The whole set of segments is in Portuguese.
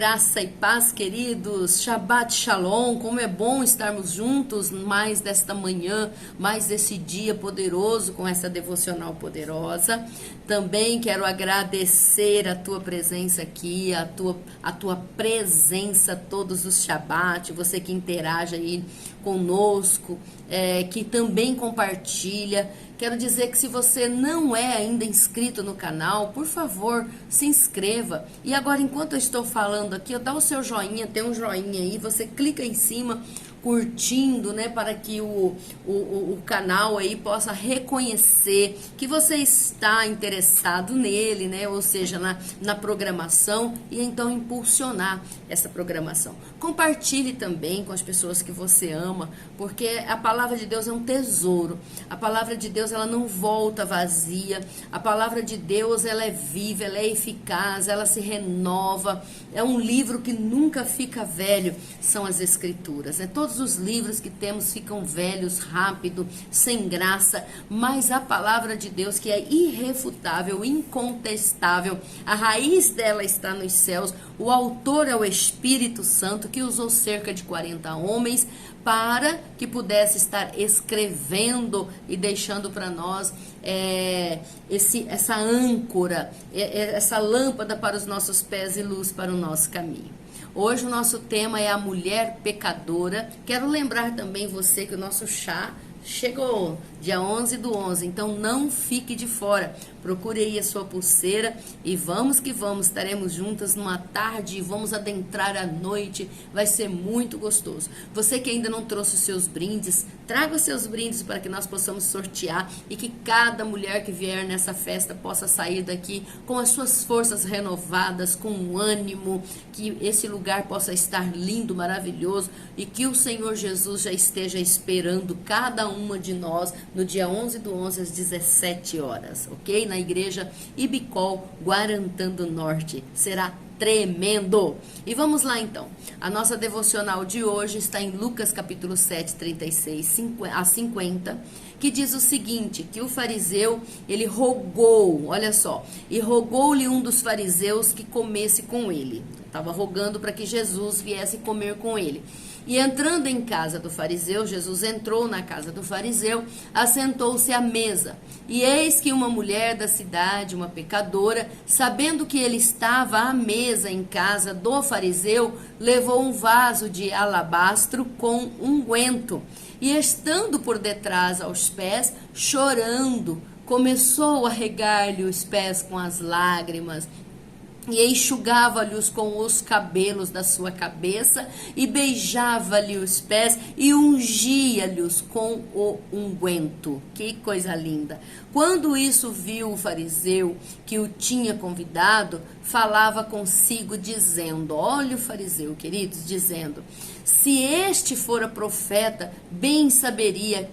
Graça e paz, queridos. Shabbat Shalom. Como é bom estarmos juntos mais desta manhã, mais desse dia poderoso com essa devocional poderosa. Também quero agradecer a tua presença aqui, a tua presença todos os Shabbat, você que interage aí conosco, que também compartilha. Quero dizer que se você não é ainda inscrito no canal, por favor, se inscreva. E agora, enquanto eu estou falando aqui, dá o seu joinha, tem um joinha aí, você clica em cima, curtindo, né, para que o canal aí possa reconhecer que você está interessado nele, né, ou seja, na programação, e então impulsionar essa programação. Compartilhe também com as pessoas que você ama, porque a palavra de Deus é um tesouro. A palavra de Deus, ela não volta vazia. A palavra de Deus, ela é viva, ela é eficaz, ela se renova. É um livro que nunca fica velho, são as Escrituras, né? Todos os livros que temos ficam velhos, rápido, sem graça, mas a palavra de Deus, que é irrefutável, incontestável, a raiz dela está nos céus, o autor é o Espírito Santo, que usou cerca de 40 homens para que pudesse estar escrevendo e deixando para nós essa âncora, essa lâmpada para os nossos pés e luz para o nosso caminho. Hoje o nosso tema é a mulher pecadora. Quero lembrar também você que o nosso chá chegou dia 11/11, então não fique de fora. Procure aí a sua pulseira e vamos que vamos, estaremos juntas numa tarde e vamos adentrar a noite, vai ser muito gostoso. Você que ainda não trouxe os seus brindes, traga os seus brindes para que nós possamos sortear e que cada mulher que vier nessa festa possa sair daqui com as suas forças renovadas, com ânimo, que esse lugar possa estar lindo, maravilhoso e que o Senhor Jesus já esteja esperando cada uma de nós no dia 11/11 às 17 horas, ok? Na igreja Ibicol, Guarantã do Norte. Será tremendo! E vamos lá então. A nossa devocional de hoje está em Lucas capítulo 7, 36 a 50, que diz o seguinte, que o fariseu, ele rogou, olha só, e rogou-lhe um dos fariseus que comesse com ele. Estava rogando para que Jesus viesse comer com ele. E entrando em casa do fariseu, Jesus entrou na casa do fariseu, assentou-se à mesa. E eis que uma mulher da cidade, uma pecadora, sabendo que ele estava à mesa em casa do fariseu, levou um vaso de alabastro com unguento. E estando por detrás aos pés, chorando, começou a regar-lhe os pés com as lágrimas, e enxugava-lhe-os com os cabelos da sua cabeça, e beijava-lhe os pés, e ungia-lhes com o unguento. Que coisa linda! Quando isso viu o fariseu que o tinha convidado, falava consigo dizendo, olha o fariseu, queridos, dizendo, se este fora profeta, bem saberia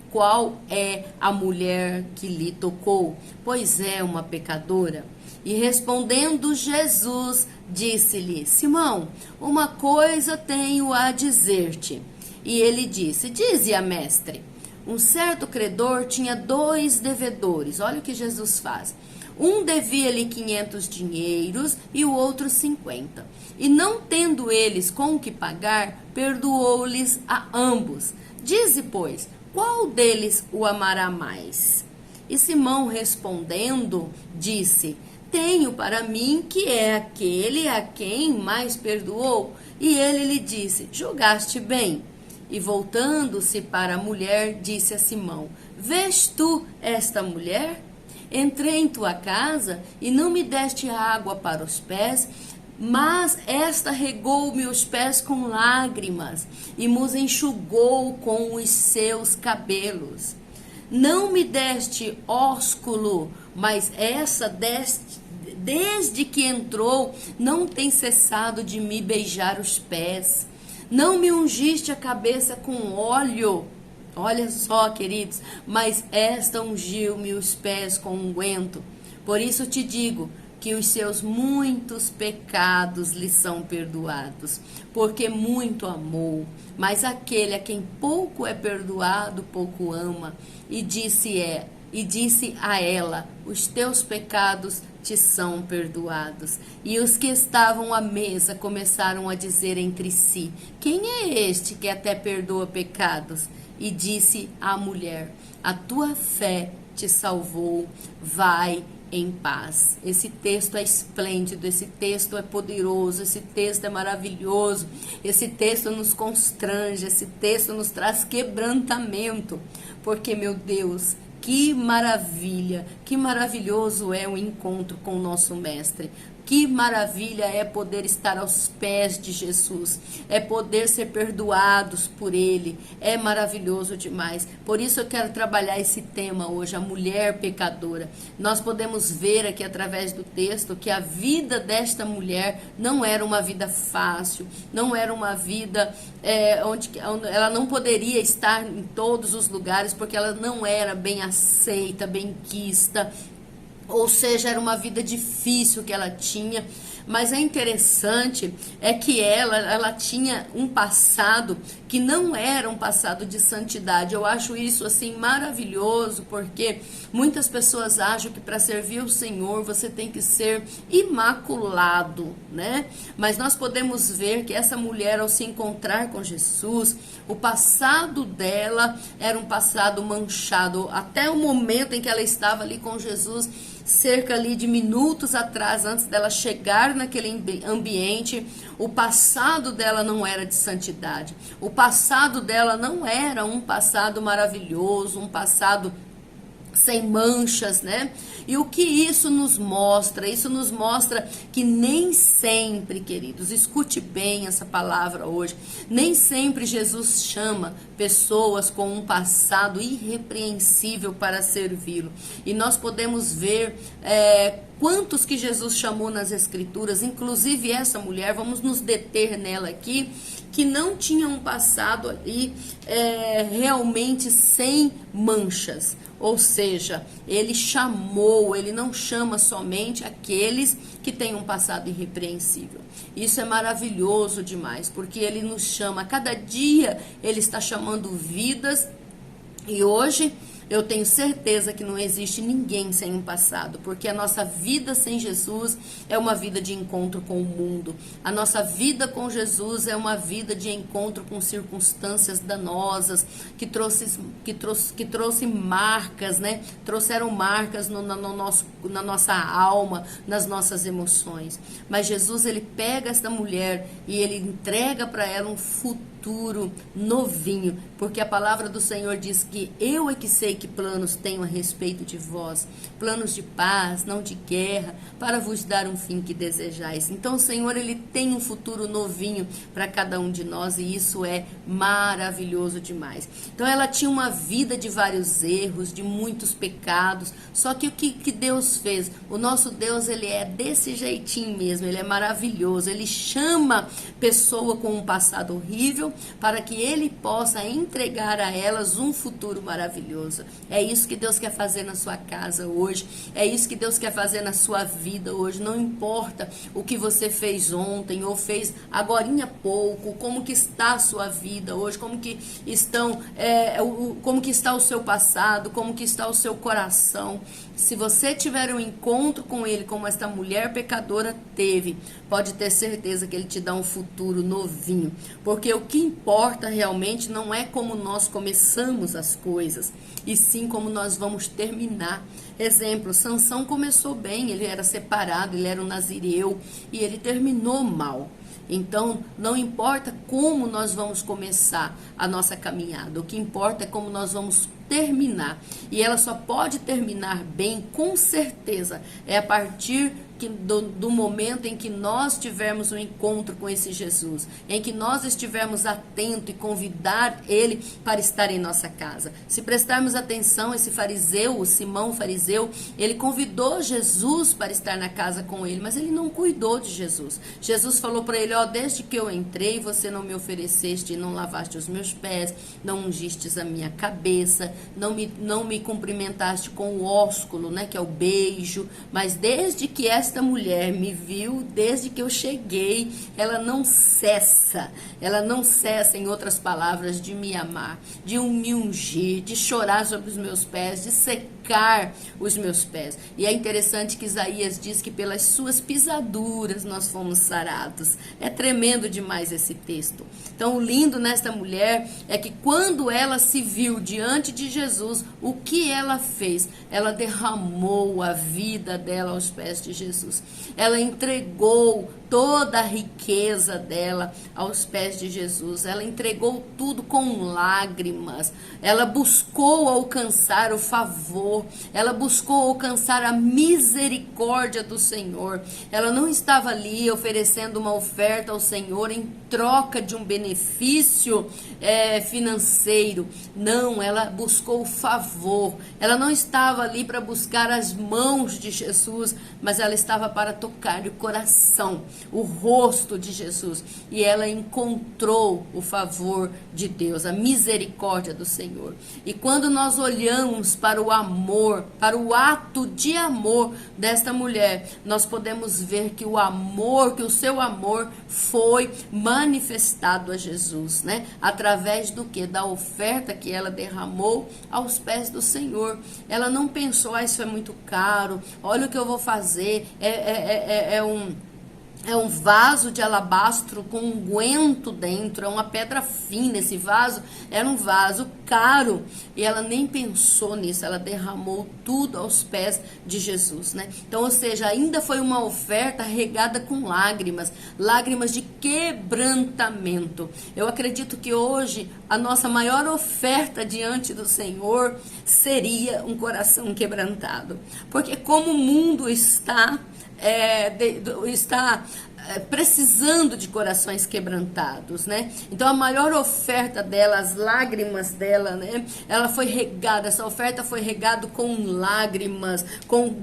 qual é a mulher que lhe tocou, pois é uma pecadora. E respondendo Jesus, disse-lhe, Simão, uma coisa tenho a dizer-te. E ele disse, dize-a, mestre. Um certo credor tinha 2 devedores. Olha o que Jesus faz. Um devia-lhe 500 dinheiros e o outro 50. E não tendo eles com o que pagar, perdoou-lhes a ambos. Dize, pois, qual deles o amará mais? E Simão respondendo, disse, tenho para mim que é aquele a quem mais perdoou. E ele lhe disse, julgaste bem. E voltando-se para a mulher, disse a Simão, vês tu esta mulher? Entrei em tua casa e não me deste água para os pés, mas esta regou-me os pés com lágrimas e me enxugou com os seus cabelos. Não me deste ósculo, mas essa desde que entrou, não tem cessado de me beijar os pés. Não me ungiste a cabeça com óleo. Olha só, queridos, mas esta ungiu-me os pés com unguento. Por isso te digo que os seus muitos pecados lhe são perdoados, porque muito amou. Mas aquele a quem pouco é perdoado, pouco ama. E disse a ela, os teus pecados te são perdoados. E os que estavam à mesa começaram a dizer entre si: quem é este que até perdoa pecados? E disse à mulher: a tua fé te salvou, vai em paz. Esse texto é esplêndido, esse texto é poderoso, esse texto é maravilhoso, esse texto nos constrange, esse texto nos traz quebrantamento, porque, meu Deus, que maravilha, que maravilhoso é o encontro com o nosso Mestre. Que maravilha é poder estar aos pés de Jesus, é poder ser perdoados por Ele, é maravilhoso demais. Por isso eu quero trabalhar esse tema hoje, a mulher pecadora. Nós podemos ver aqui através do texto que a vida desta mulher não era uma vida fácil, não era uma vida onde ela não poderia estar em todos os lugares, porque ela não era bem aceita, bem quista. Ou seja, era uma vida difícil que ela tinha, mas é interessante que ela tinha um passado que não era um passado de santidade. Eu acho isso assim maravilhoso, porque muitas pessoas acham que para servir o Senhor você tem que ser imaculado, né? Mas nós podemos ver que essa mulher, ao se encontrar com Jesus, o passado dela era um passado manchado, até o momento em que ela estava ali com Jesus, cerca ali de minutos atrás, antes dela chegar naquele ambiente, o passado dela não era de santidade. O passado dela não era um passado maravilhoso, um passado sem manchas, né? E o que isso nos mostra? Isso nos mostra que nem sempre, queridos, escute bem essa palavra hoje, nem sempre Jesus chama pessoas com um passado irrepreensível para servi-lo. E nós podemos ver quantos que Jesus chamou nas Escrituras, inclusive essa mulher, vamos nos deter nela aqui, que não tinha um passado ali realmente sem manchas. Ou seja, ele chamou, ele não chama somente aqueles que têm um passado irrepreensível. Isso é maravilhoso demais, porque ele nos chama, a cada dia ele está chamando vidas, e hoje eu tenho certeza que não existe ninguém sem um passado, porque a nossa vida sem Jesus é uma vida de encontro com o mundo. A nossa vida com Jesus é uma vida de encontro com circunstâncias danosas, que trouxe marcas, né? Trouxeram marcas na nossa alma, nas nossas emoções. Mas Jesus, ele pega essa mulher e ele entrega para ela um futuro novinho, porque a palavra do Senhor diz que eu é que sei que planos tenho a respeito de vós, planos de paz, não de guerra, para vos dar um fim que desejais. Então o Senhor, ele tem um futuro novinho para cada um de nós, e isso é maravilhoso demais. Então ela tinha uma vida de vários erros, de muitos pecados, só que o que Deus fez? O nosso Deus, ele é desse jeitinho mesmo, ele é maravilhoso, ele chama pessoa com um passado horrível para que ele possa entregar a elas um futuro maravilhoso. É isso que Deus quer fazer na sua casa hoje, é isso que Deus quer fazer na sua vida hoje. Não importa o que você fez ontem ou fez agorinha há pouco, como que está a sua vida hoje, como que está o seu passado, como que está o seu coração. Se você tiver um encontro com ele, como esta mulher pecadora teve, pode ter certeza que ele te dá um futuro novinho. Porque o que importa realmente não é como nós começamos as coisas, e sim como nós vamos terminar. Exemplo, Sansão começou bem, ele era separado, ele era um nazireu, e ele terminou mal. Então, não importa como nós vamos começar a nossa caminhada, o que importa é como nós vamos terminar. E ela só pode terminar bem, com certeza, é a partir do momento em que nós tivermos um encontro com esse Jesus, em que nós estivermos atentos e convidar ele para estar em nossa casa. Se prestarmos atenção, esse fariseu, o Simão fariseu, ele convidou Jesus para estar na casa com ele, mas ele não cuidou de Jesus. Jesus falou para ele: desde que eu entrei, você não me ofereceste, não lavaste os meus pés, não ungistes a minha cabeça. não me cumprimentaste com o ósculo, né, que é o beijo, mas desde que esta mulher me viu, desde que eu cheguei, ela não cessa, em outras palavras, de me amar, de me ungir, de chorar sobre os meus pés, de secar os meus pés. E é interessante que Isaías diz que pelas suas pisaduras nós fomos sarados. É tremendo demais esse texto. Então, o lindo nesta mulher é que quando ela se viu diante de Jesus, o que ela fez? Ela derramou a vida dela aos pés de Jesus. Ela entregou toda a riqueza dela aos pés de Jesus. Ela entregou tudo com lágrimas. Ela buscou alcançar o favor. Ela buscou alcançar a misericórdia do Senhor. Ela não estava ali oferecendo uma oferta ao Senhor em troca de um benefício financeiro. Não, ela buscou o favor. Ela não estava ali para buscar as mãos de Jesus, mas ela estava para tocar o coração, o rosto de Jesus, e ela encontrou o favor de Deus, a misericórdia do Senhor. E quando nós olhamos para o amor, para o ato de amor desta mulher, nós podemos ver que o seu amor foi manifestado a Jesus, né? Através do que? Da oferta que ela derramou aos pés do Senhor. Ela não pensou, isso é muito caro, olha o que eu vou fazer, é um vaso de alabastro com unguento dentro, é uma pedra fina. Esse vaso era um vaso caro. E ela nem pensou nisso, ela derramou tudo aos pés de Jesus, né? Então, ou seja, ainda foi uma oferta regada com lágrimas, lágrimas de quebrantamento. Eu acredito que hoje a nossa maior oferta diante do Senhor seria um coração quebrantado. Porque como o mundo está precisando de corações quebrantados, né? Então a maior oferta dela, as lágrimas dela, né? Ela foi regada, essa oferta foi regada com lágrimas,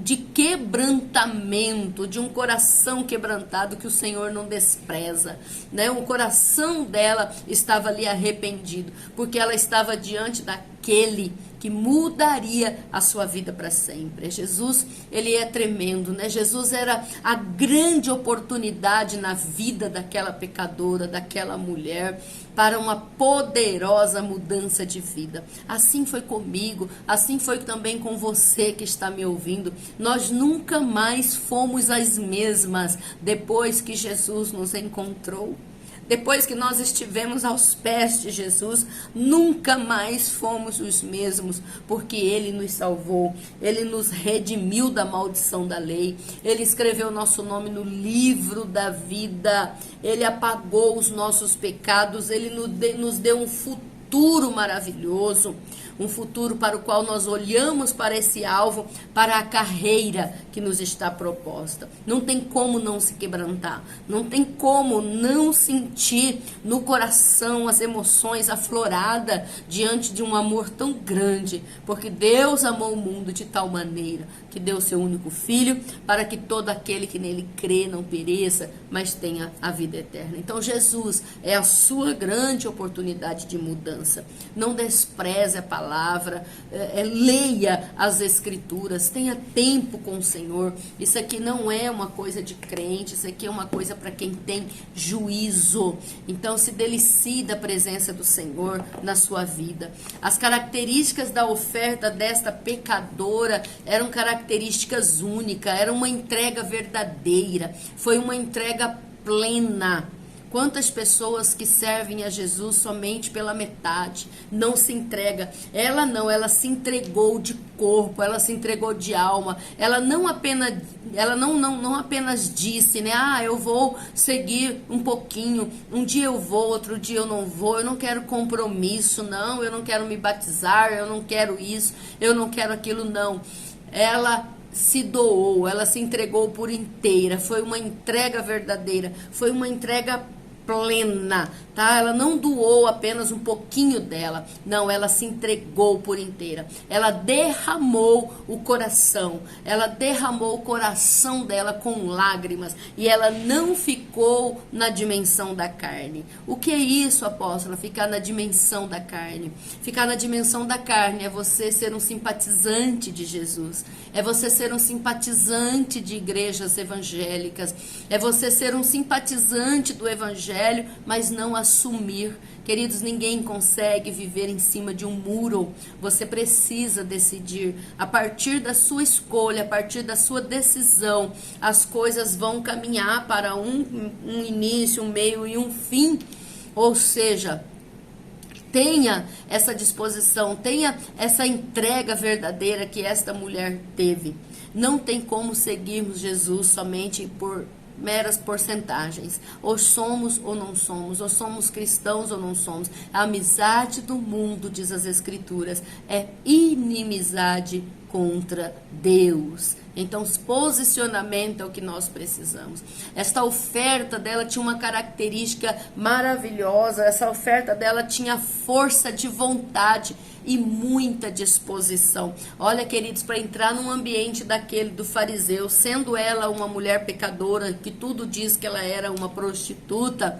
de quebrantamento, de um coração quebrantado que o Senhor não despreza, né? O coração dela estava ali arrependido, porque ela estava diante daquele que mudaria a sua vida para sempre. Jesus, ele é tremendo, né? Jesus era a grande oportunidade na vida daquela pecadora, daquela mulher, para uma poderosa mudança de vida. Assim foi comigo, assim foi também com você que está me ouvindo. Nós nunca mais fomos as mesmas depois que Jesus nos encontrou. Depois que nós estivemos aos pés de Jesus, nunca mais fomos os mesmos, porque Ele nos salvou, Ele nos redimiu da maldição da lei, Ele escreveu nosso nome no livro da vida, Ele apagou os nossos pecados, Ele nos deu um futuro maravilhoso, um futuro para o qual nós olhamos para esse alvo, para a carreira que nos está proposta. Não tem como não se quebrantar, não tem como não sentir no coração as emoções afloradas diante de um amor tão grande, porque Deus amou o mundo de tal maneira que deu seu único filho para que todo aquele que nele crê não pereça, mas tenha a vida eterna. Então Jesus é a sua grande oportunidade de mudança. Não despreze a palavra, leia as escrituras, tenha tempo com o Senhor. Isso aqui não é uma coisa de crente, isso aqui é uma coisa para quem tem juízo. Então se delicie da presença do Senhor na sua vida. As características da oferta desta pecadora eram características únicas, era uma entrega verdadeira, foi uma entrega plena. Quantas pessoas que servem a Jesus somente pela metade, não se entrega. Ela não, ela se entregou de corpo, ela se entregou de alma. Ela não apenas disse, né? Eu vou seguir um pouquinho, um dia eu vou, outro dia eu não vou, eu não quero compromisso, não, eu não quero me batizar, eu não quero isso, eu não quero aquilo, não. Ela se doou, ela se entregou por inteira, foi uma entrega verdadeira, foi uma entrega plena, tá? Ela não doou apenas um pouquinho dela, não, ela se entregou por inteira. Ela derramou o coração, ela derramou o coração dela com lágrimas, e ela não ficou na dimensão da carne. O que é isso, apóstola? Ficar na dimensão da carne. Ficar na dimensão da carne é você ser um simpatizante de Jesus, é você ser um simpatizante de igrejas evangélicas, é você ser um simpatizante do evangelho, mas não assumir. Queridos, ninguém consegue viver em cima de um muro. Você precisa decidir. A partir da sua escolha, a partir da sua decisão, as coisas vão caminhar para um início, um meio e um fim. Ou seja, tenha essa disposição, tenha essa entrega verdadeira que esta mulher teve. Não tem como seguirmos Jesus somente por meras porcentagens. Ou somos ou não somos, ou somos cristãos ou não somos. A amizade do mundo, diz as Escrituras, é inimizade contra Deus. Então, posicionamento é o que nós precisamos. Esta oferta dela tinha uma característica maravilhosa. Essa oferta dela tinha força de vontade e muita disposição. Olha, queridos, para entrar num ambiente daquele do fariseu, sendo ela uma mulher pecadora, que tudo diz que ela era uma prostituta,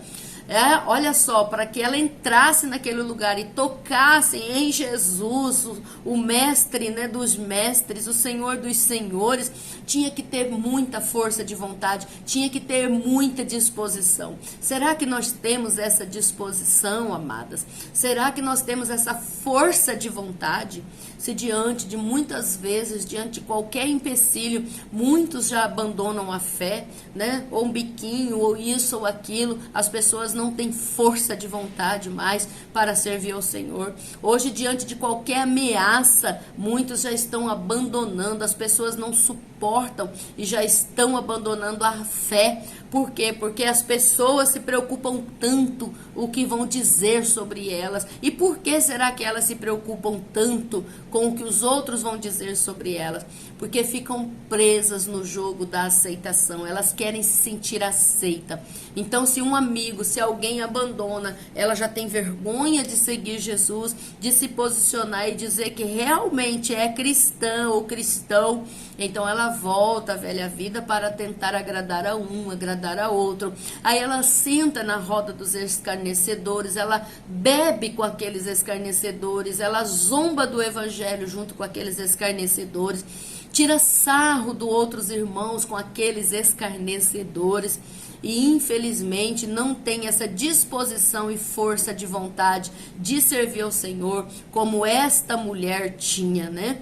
olha só, para que ela entrasse naquele lugar e tocasse em Jesus, o mestre, né, dos mestres, o Senhor dos senhores, tinha que ter muita força de vontade, tinha que ter muita disposição. Será que nós temos essa disposição, amadas? Será que nós temos essa força de vontade? Se diante de muitas vezes, diante de qualquer empecilho, muitos já abandonam a fé, né? Ou um biquinho, ou isso ou aquilo, as pessoas não têm força de vontade mais para servir ao Senhor. Hoje, diante de qualquer ameaça, muitos já estão abandonando, as pessoas não suportam e já estão abandonando a fé. Por quê? Porque as pessoas se preocupam tanto o que vão dizer sobre elas. E por que será que elas se preocupam tanto com o que os outros vão dizer sobre elas? Porque ficam presas no jogo da aceitação. Elas querem se sentir aceita. Então, se um amigo, se alguém abandona, ela já tem vergonha de seguir Jesus, de se posicionar e dizer que realmente é cristã ou cristão. Então ela volta à velha vida para tentar agradar a um, agradar a outro. Aí ela senta na roda dos escarnecedores, ela bebe com aqueles escarnecedores, ela zomba do evangelho junto com aqueles escarnecedores, tira sarro dos outros irmãos com aqueles escarnecedores. E infelizmente não tem essa disposição e força de vontade de servir ao Senhor como esta mulher tinha, né?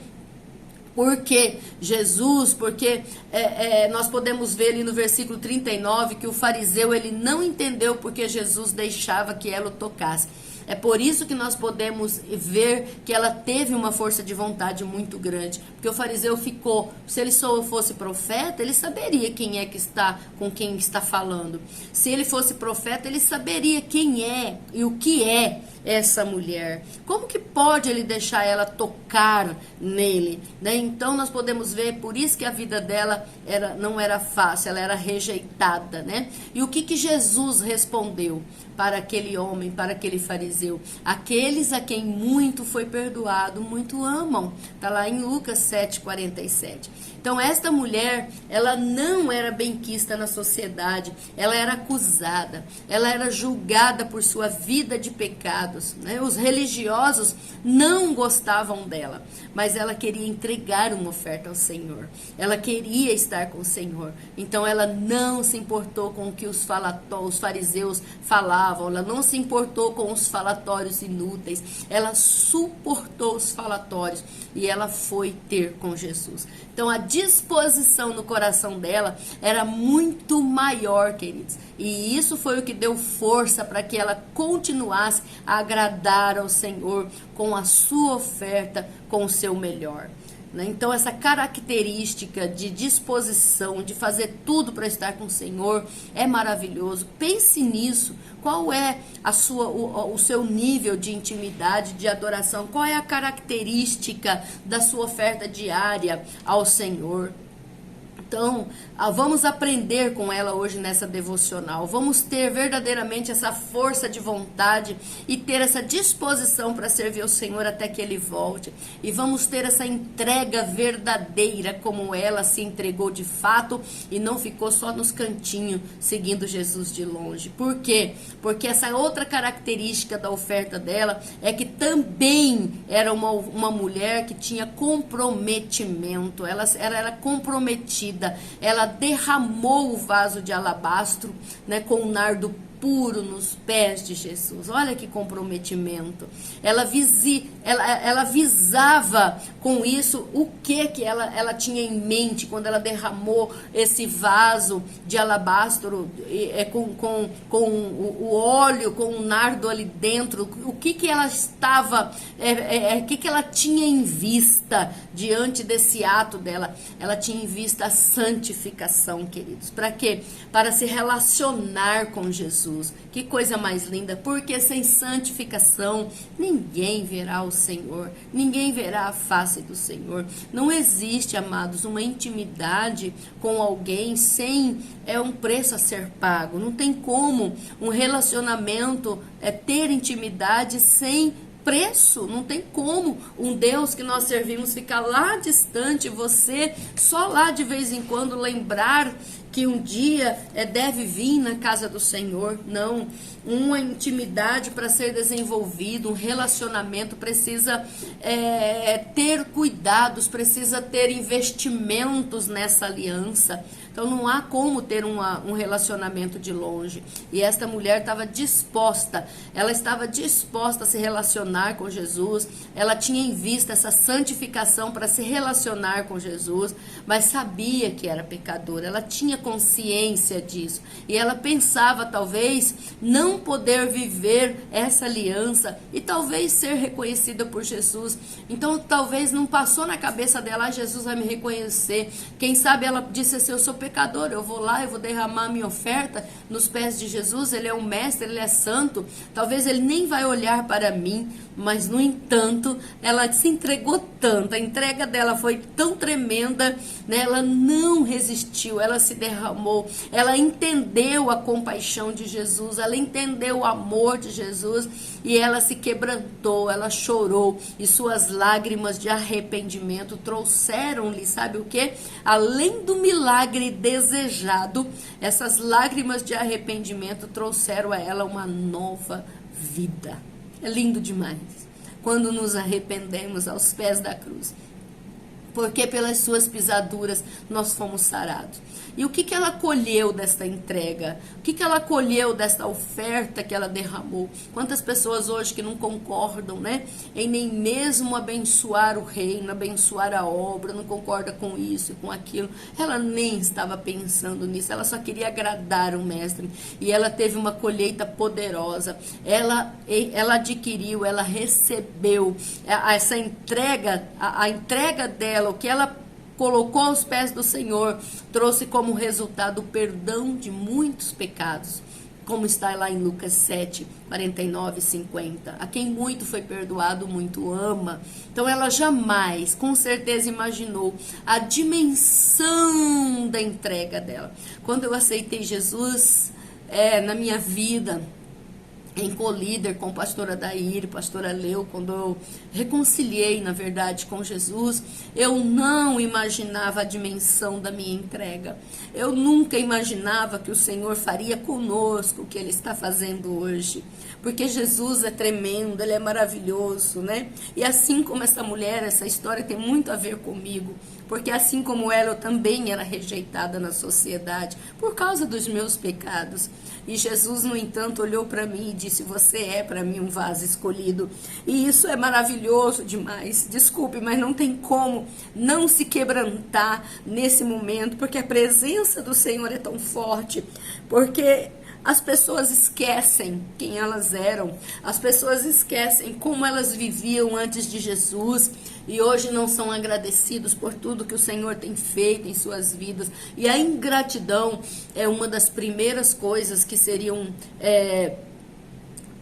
Porque Jesus, porque nós podemos ver ali no versículo 39 que o fariseu ele não entendeu porque Jesus deixava que ela o tocasse. É por isso que nós podemos ver que ela teve uma força de vontade muito grande. Porque o fariseu ficou, se ele só fosse profeta, ele saberia quem é que está, com quem está falando. Se ele fosse profeta, ele saberia quem é e o que é essa mulher. Como que pode ele deixar ela tocar nele, né? Então nós podemos ver, por isso que a vida dela não era fácil, ela era rejeitada, né? E o que Jesus respondeu para aquele homem, para aquele fariseu? Aqueles a quem muito foi perdoado, muito amam. Está lá em Lucas 7:47. Então esta mulher, ela não era benquista na sociedade, ela era acusada, ela era julgada por sua vida de pecados, né? Os religiosos não gostavam dela, mas ela queria entregar uma oferta ao Senhor, ela queria estar com o Senhor. Então ela não se importou com o que os fariseus falavam, ela não se importou com os falatórios inúteis, ela suportou os falatórios e ela foi ter com Jesus. Então a disposição no coração dela era muito maior, queridos. E isso foi o que deu força para que ela continuasse a agradar ao Senhor com a sua oferta, com o seu melhor. Então essa característica de disposição, de fazer tudo para estar com o Senhor é maravilhoso. Pense nisso. Qual é o seu nível de intimidade, de adoração? Qual é a característica da sua oferta diária ao Senhor? Então, vamos aprender com ela hoje nessa devocional. Vamos ter verdadeiramente essa força de vontade e ter essa disposição para servir ao Senhor até que Ele volte. E vamos ter essa entrega verdadeira, como ela se entregou de fato e não ficou só nos cantinhos seguindo Jesus de longe. Por quê? Porque essa outra característica da oferta dela é que também era uma mulher que tinha comprometimento. Ela era comprometida. Ela derramou o vaso de alabastro, né, com um nardo puro nos pés de Jesus. Olha que comprometimento. Ela visava com isso o que ela tinha em mente quando ela derramou esse vaso de alabastro com o óleo, com o nardo ali dentro. O que ela estava, o que ela tinha em vista diante desse ato dela? Ela tinha em vista a santificação, queridos. Para quê? Para se relacionar com Jesus. Que coisa mais linda, porque sem santificação ninguém verá o Senhor, ninguém verá a face do Senhor. Não existe, amados, uma intimidade com alguém sem um preço a ser pago. Não tem como um relacionamento ter intimidade sem preço. Não tem como um Deus que nós servimos ficar lá distante, você só lá de vez em quando lembrar que um dia deve vir na casa do Senhor. Não, uma intimidade para ser desenvolvida, um relacionamento precisa ter cuidados, precisa ter investimentos nessa aliança. Então não há como ter um relacionamento de longe. E esta mulher estava disposta, ela estava disposta a se relacionar com Jesus, ela tinha em vista essa santificação para se relacionar com Jesus, mas sabia que era pecadora, ela tinha consciência disso. E ela pensava talvez não poder viver essa aliança e talvez ser reconhecida por Jesus. Então talvez não passou na cabeça dela, Jesus vai me reconhecer. Quem sabe ela disse assim, eu sou pecador, eu vou lá, eu vou derramar minha oferta nos pés de Jesus, Ele é um mestre, Ele é santo, talvez Ele nem vai olhar para mim, mas no entanto, ela se entregou tanto, a entrega dela foi tão tremenda, né? Ela não resistiu, ela se derramou, ela entendeu a compaixão de Jesus, ela entendeu o amor de Jesus e ela se quebrantou, ela chorou e suas lágrimas de arrependimento trouxeram-lhe, sabe o que? Além do milagre desejado, essas lágrimas de arrependimento trouxeram a ela uma nova vida. É lindo demais quando nos arrependemos aos pés da cruz, porque pelas suas pisaduras nós fomos sarados. E o que ela colheu desta entrega? O que ela colheu desta oferta que ela derramou? Quantas pessoas hoje que não concordam, né? Em nem mesmo abençoar o reino, abençoar a obra, não concorda com isso, com aquilo. Ela nem estava pensando nisso, ela só queria agradar o mestre. E ela teve uma colheita poderosa. Ela adquiriu, ela recebeu essa entrega, a entrega dela, o que ela colocou aos pés do Senhor, trouxe como resultado o perdão de muitos pecados, como está lá em Lucas 7, 49 e 50. A quem muito foi perdoado, muito ama. Então ela jamais, com certeza, imaginou a dimensão da entrega dela. Quando eu aceitei Jesus na minha vida, em colíder com a pastora Daír, pastora Leu, quando eu reconciliei, na verdade, com Jesus, eu não imaginava a dimensão da minha entrega. Eu nunca imaginava que o Senhor faria conosco o que Ele está fazendo hoje. Porque Jesus é tremendo, Ele é maravilhoso, né? E assim como essa mulher, essa história tem muito a ver comigo. Porque assim como ela, eu também era rejeitada na sociedade por causa dos meus pecados. E Jesus, no entanto, olhou para mim e disse, você é para mim um vaso escolhido. E isso é maravilhoso demais. Desculpe, mas não tem como não se quebrantar nesse momento, porque a presença do Senhor é tão forte. Porque as pessoas esquecem quem elas eram, as pessoas esquecem como elas viviam antes de Jesus e hoje não são agradecidos por tudo que o Senhor tem feito em suas vidas. E a ingratidão é uma das primeiras coisas que seriam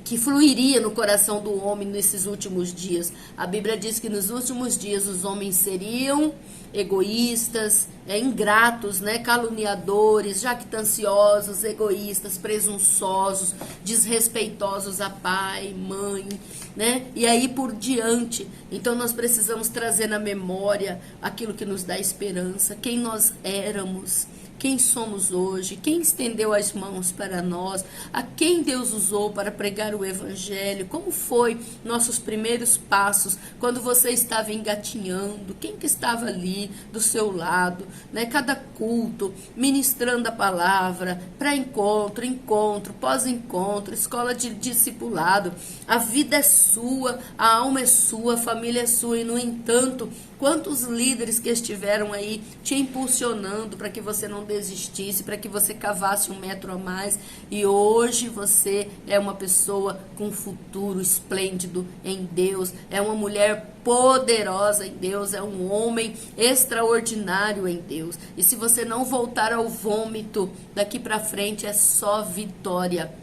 que fluiria no coração do homem nesses últimos dias. A Bíblia diz que nos últimos dias os homens seriam egoístas, ingratos, né, caluniadores, jactanciosos, egoístas, presunçosos, desrespeitosos a pai, mãe, né? E aí por diante. Então nós precisamos trazer na memória aquilo que nos dá esperança, quem nós éramos, quem somos hoje, quem estendeu as mãos para nós, a quem Deus usou para pregar o Evangelho, como foi nossos primeiros passos, quando você estava engatinhando, quem que estava ali do seu lado, né? Cada culto, ministrando a palavra, pré-encontro, encontro, pós-encontro, escola de discipulado, a vida é sua, a alma é sua, a família é sua, e no entanto, quantos líderes que estiveram aí te impulsionando para que você não desistisse, para que você cavasse 1 metro a mais, e hoje você é uma pessoa com um futuro esplêndido em Deus, é uma mulher poderosa em Deus, é um homem extraordinário em Deus. E se você não voltar ao vômito, daqui para frente é só vitória.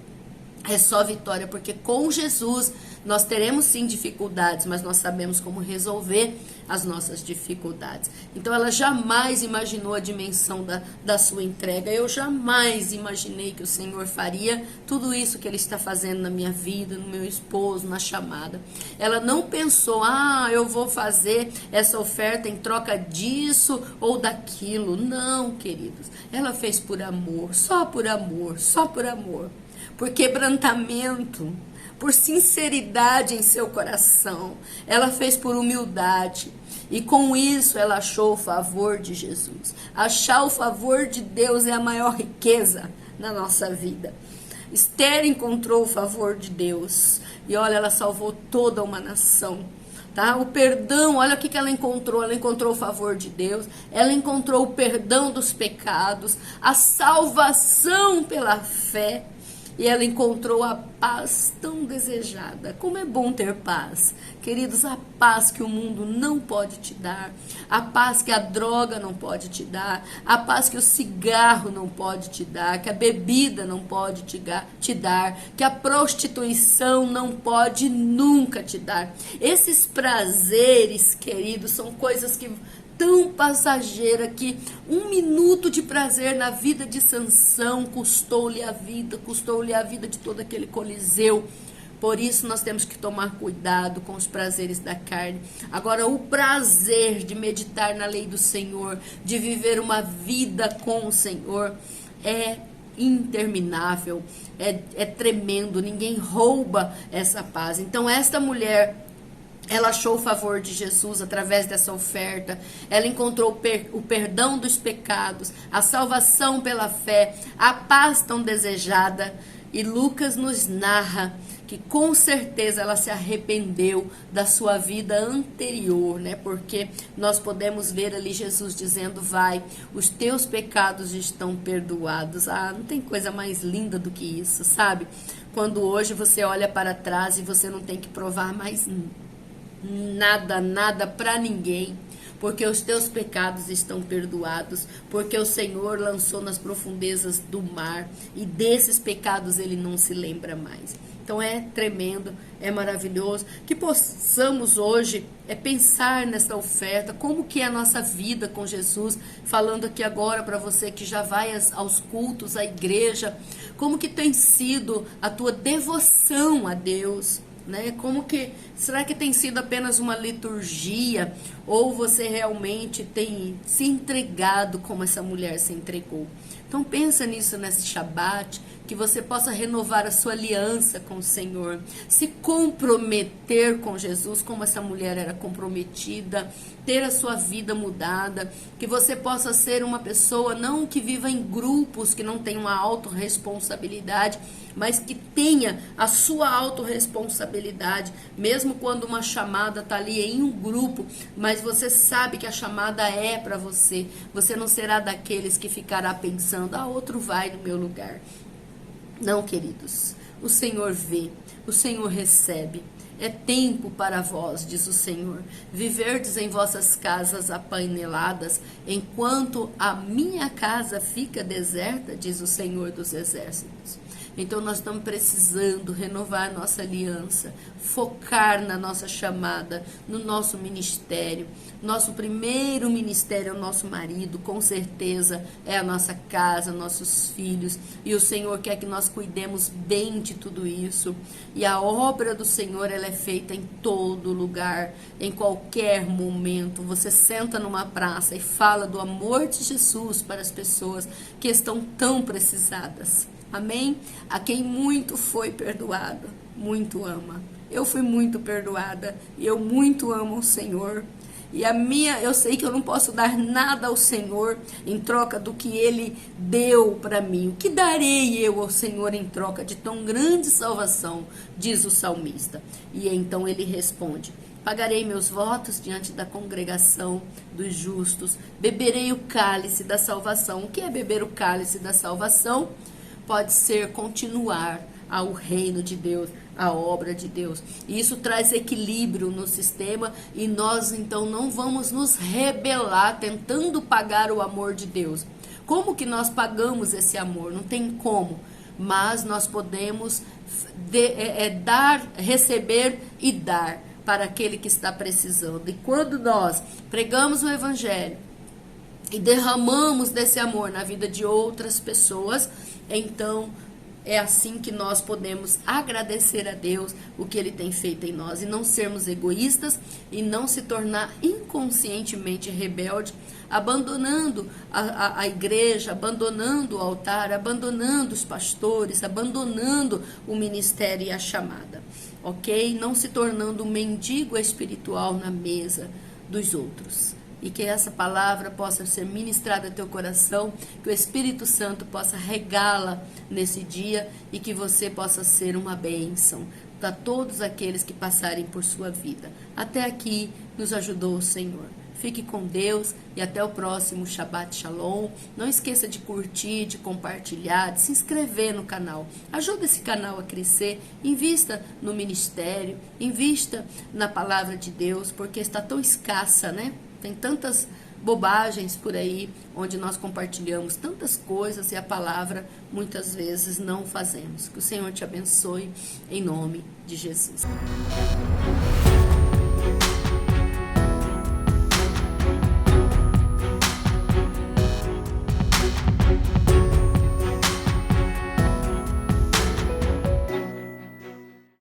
É só vitória, porque com Jesus nós teremos sim dificuldades, mas nós sabemos como resolver as nossas dificuldades. Então ela jamais imaginou a dimensão da sua entrega. Eu jamais imaginei que o Senhor faria tudo isso que Ele está fazendo na minha vida, no meu esposo, na chamada. Ela não pensou, eu vou fazer essa oferta em troca disso ou daquilo. Não, queridos. Ela fez por amor, só por amor, só por amor. Por quebrantamento, por sinceridade em seu coração. Ela fez por humildade. E com isso ela achou o favor de Jesus. Achar o favor de Deus é a maior riqueza na nossa vida. Esther encontrou o favor de Deus. E olha, ela salvou toda uma nação. Tá? O perdão, olha o que ela encontrou. Ela encontrou o favor de Deus. Ela encontrou o perdão dos pecados. A salvação pela fé. E ela encontrou a paz tão desejada. Como é bom ter paz. Queridos, a paz que o mundo não pode te dar. A paz que a droga não pode te dar. A paz que o cigarro não pode te dar. Que a bebida não pode te dar. Que a prostituição não pode nunca te dar. Esses prazeres, queridos, são coisas que tão passageira que 1 minuto de prazer na vida de Sansão custou-lhe a vida de todo aquele coliseu. Por isso nós temos que tomar cuidado com os prazeres da carne. Agora, o prazer de meditar na lei do Senhor, de viver uma vida com o Senhor, é interminável, é tremendo, ninguém rouba essa paz. Então esta mulher, ela achou o favor de Jesus através dessa oferta. Ela encontrou o perdão dos pecados, a salvação pela fé, a paz tão desejada. E Lucas nos narra que com certeza ela se arrependeu da sua vida anterior, né? Porque nós podemos ver ali Jesus dizendo, vai, os teus pecados estão perdoados. Não tem coisa mais linda do que isso, sabe? Quando hoje você olha para trás e você não tem que provar mais nada para ninguém, porque os teus pecados estão perdoados, porque o Senhor lançou nas profundezas do mar e desses pecados Ele não se lembra mais. Então é tremendo, é maravilhoso que possamos hoje pensar nessa oferta, como que é a nossa vida com Jesus, falando aqui agora para você que já vai aos cultos, à igreja, como que tem sido a tua devoção a Deus, né? Como que, será que tem sido apenas uma liturgia ou você realmente tem se entregado como essa mulher se entregou? Então pensa nisso nesse Shabat, que você possa renovar a sua aliança com o Senhor, se comprometer com Jesus como essa mulher era comprometida, ter a sua vida mudada, que você possa ser uma pessoa não que viva em grupos, que não tenha uma autorresponsabilidade, mas que tenha a sua autorresponsabilidade, mesmo quando uma chamada está ali em um grupo, mas você sabe que a chamada é para você, você não será daqueles que ficará pensando, outro vai no meu lugar. Não, queridos, o Senhor vê, o Senhor recebe. É tempo para vós, diz o Senhor, viverdes em vossas casas apaineladas, enquanto a minha casa fica deserta, diz o Senhor dos Exércitos. Então nós estamos precisando renovar a nossa aliança, focar na nossa chamada, no nosso ministério. Nosso primeiro ministério é o nosso marido, com certeza é a nossa casa, nossos filhos, e o Senhor quer que nós cuidemos bem de tudo isso. E a obra do Senhor, ela é feita em todo lugar, em qualquer momento. Você senta numa praça e fala do amor de Jesus para as pessoas que estão tão precisadas. Amém? A quem muito foi perdoado, muito ama. Eu fui muito perdoada e eu muito amo o Senhor. E eu sei que eu não posso dar nada ao Senhor em troca do que Ele deu para mim. O que darei eu ao Senhor em troca de tão grande salvação? Diz o salmista. E então ele responde: pagarei meus votos diante da congregação dos justos, beberei o cálice da salvação. O que é beber o cálice da salvação? Pode ser continuar ao reino de Deus, a obra de Deus. E isso traz equilíbrio no sistema e nós então não vamos nos rebelar tentando pagar o amor de Deus. Como que nós pagamos esse amor? Não tem como, mas nós podemos dar, receber e dar para aquele que está precisando. E quando nós pregamos o evangelho e derramamos desse amor na vida de outras pessoas, então é assim que nós podemos agradecer a Deus o que Ele tem feito em nós. E não sermos egoístas e não se tornar inconscientemente rebelde, abandonando a igreja, abandonando o altar, abandonando os pastores, abandonando o ministério e a chamada. Ok? Não se tornando um mendigo espiritual na mesa dos outros. E que essa palavra possa ser ministrada ao teu coração, que o Espírito Santo possa regá-la nesse dia e que você possa ser uma bênção para todos aqueles que passarem por sua vida. Até aqui nos ajudou o Senhor. Fique com Deus e até o próximo Shabbat Shalom. Não esqueça de curtir, de compartilhar, de se inscrever no canal. Ajuda esse canal a crescer. Invista no ministério, invista na palavra de Deus, porque está tão escassa, né? Tem tantas bobagens por aí, onde nós compartilhamos tantas coisas e a palavra muitas vezes não fazemos. Que o Senhor te abençoe em nome de Jesus.